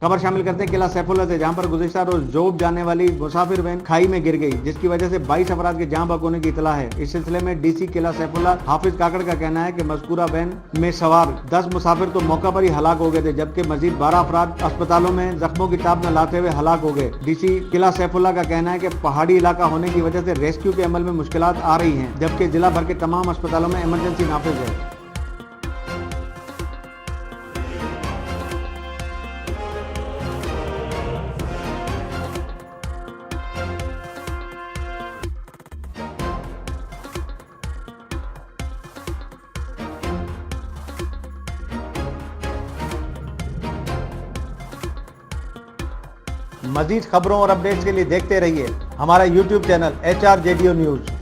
खबर शामिल करते हैं किला सैफुल्ला से, जहां पर गुज़िश्ता रोज जोब जाने वाली मुसाफिर वैन खाई में गिर गई, जिसकी वजह से 22 अफराद के जान बहक होने की इतला है। इस सिलसिले में डीसी किला सैफुल्ला हाफिज काकड़ का कहना है कि मज़कूरा वैन में सवार 10 मुसाफिर तो मौका पर ही हलाक हो गए थे, जबकि मजीद 12 अफराद अस्पतालों में जख्मों की ताब न लाते हुए हलाक हो गए। डीसी किला सैफुल्ला का कहना है कि पहाड़ी इलाका होने की वजह से रेस्क्यू के अमल में मुश्किलात आ रही हैं, जबकि जिला भर के तमाम अस्पतालों में इमरजेंसी नाफिज है। मजीद खबरों और अपडेट्स के लिए देखते रहिए हमारा YouTube चैनल HRJDO न्यूज।